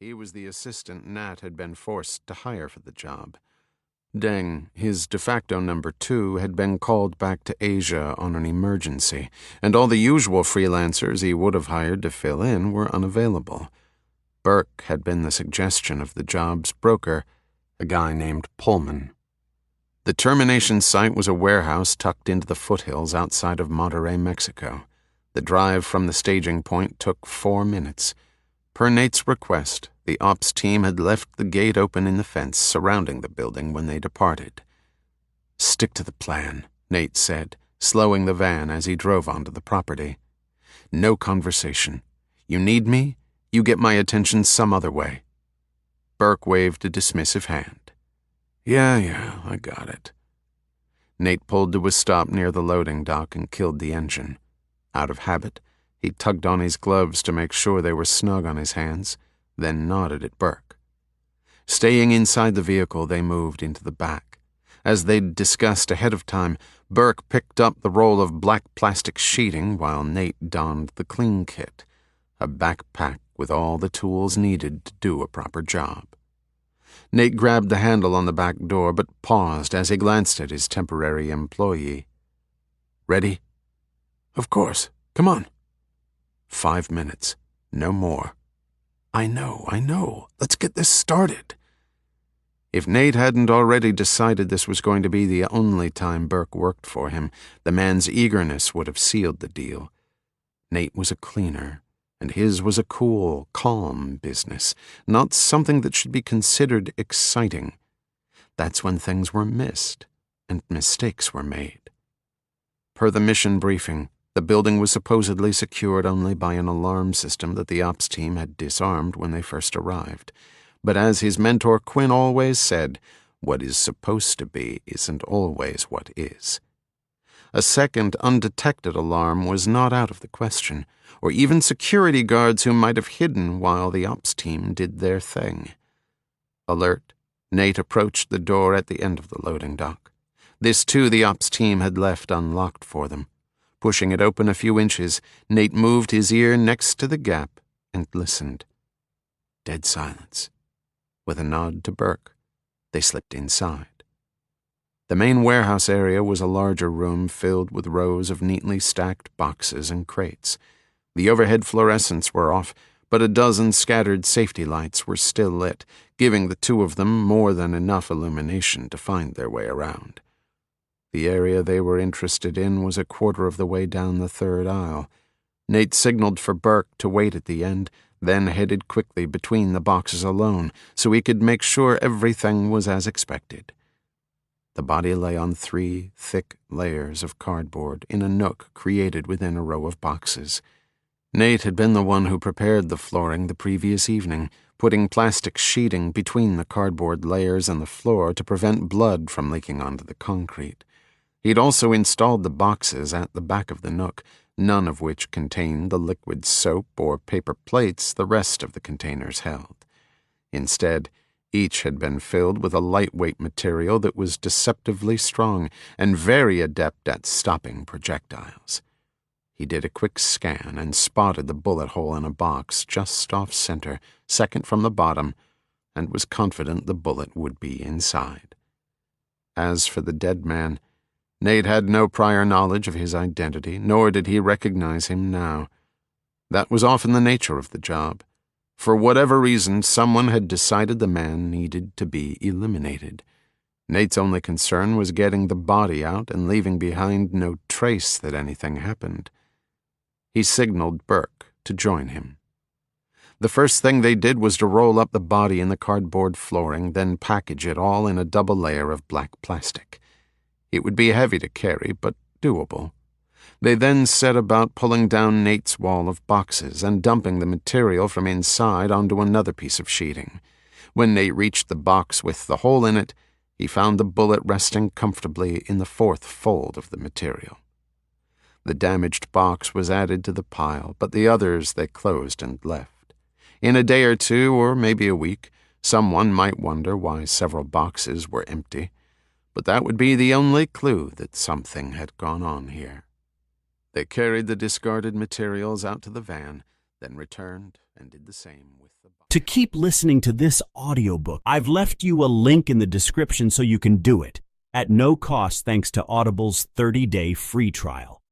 He was the assistant Nat had been forced to hire for the job. Deng, his de facto number 2, had been called back to Asia on an emergency, and all the usual freelancers he would have hired to fill in were unavailable. Burke had been the suggestion of the job's broker, a guy named Pullman. The termination site was a warehouse tucked into the foothills outside of Monterrey, Mexico. The drive from the staging point took 4 minutes. Per Nate's request, the ops team had left the gate open in the fence surrounding the building when they departed. "Stick to the plan," Nate said, slowing the van as he drove onto the property. "No conversation. You need me, you get my attention some other way." Burke waved a dismissive hand. Yeah, I got it." Nate pulled to a stop near the loading dock and killed the engine. Out of habit, he tugged on his gloves to make sure they were snug on his hands, then nodded at Burke. Staying inside the vehicle, they moved into the back. As they'd discussed ahead of time, Burke picked up the roll of black plastic sheeting while Nate donned the clean kit, a backpack with all the tools needed to do a proper job. Nate grabbed the handle on the back door but paused as he glanced at his temporary employee. "Ready?" "Of course. Come on." 5 minutes. No more. I know. Let's get this started." If Nate hadn't already decided this was going to be the only time Burke worked for him, the man's eagerness would have sealed the deal. Nate was a cleaner, and his was a cool, calm business, not something that should be considered exciting. That's when things were missed, and mistakes were made. Per the mission briefing, the building was supposedly secured only by an alarm system that the ops team had disarmed when they first arrived. But as his mentor Quinn always said, what is supposed to be isn't always what is. A second undetected alarm was not out of the question, or even security guards who might have hidden while the ops team did their thing. Alert, Nate approached the door at the end of the loading dock. This too the ops team had left unlocked for them. Pushing it open a few inches, Nate moved his ear next to the gap and listened. Dead silence. With a nod to Burke, they slipped inside. The main warehouse area was a larger room filled with rows of neatly stacked boxes and crates. The overhead fluorescents were off, but a dozen scattered safety lights were still lit, giving the two of them more than enough illumination to find their way around. The area they were interested in was a quarter of the way down the third aisle. Nate signaled for Burke to wait at the end, then headed quickly between the boxes alone so he could make sure everything was as expected. The body lay on 3 thick layers of cardboard in a nook created within a row of boxes. Nate had been the one who prepared the flooring the previous evening, putting plastic sheeting between the cardboard layers and the floor to prevent blood from leaking onto the concrete. He'd also installed the boxes at the back of the nook, none of which contained the liquid soap or paper plates the rest of the containers held. Instead, each had been filled with a lightweight material that was deceptively strong and very adept at stopping projectiles. He did a quick scan and spotted the bullet hole in a box just off center, second from the bottom, and was confident the bullet would be inside. As for the dead man, Nate had no prior knowledge of his identity, nor did he recognize him now. That was often the nature of the job. For whatever reason, someone had decided the man needed to be eliminated. Nate's only concern was getting the body out and leaving behind no trace that anything happened. He signaled Burke to join him. The first thing they did was to roll up the body in the cardboard flooring, then package it all in a double layer of black plastic. It would be heavy to carry, but doable. They then set about pulling down Nate's wall of boxes and dumping the material from inside onto another piece of sheeting. When Nate reached the box with the hole in it, he found the bullet resting comfortably in the 4th fold of the material. The damaged box was added to the pile, but the others they closed and left. In a day or 2, or maybe a week, someone might wonder why several boxes were empty. But that would be the only clue that something had gone on here. They carried the discarded materials out to the van, then returned and did the same with the box. To keep listening to this audiobook, I've left you a link in the description so you can do it at no cost thanks to Audible's 30-day free trial.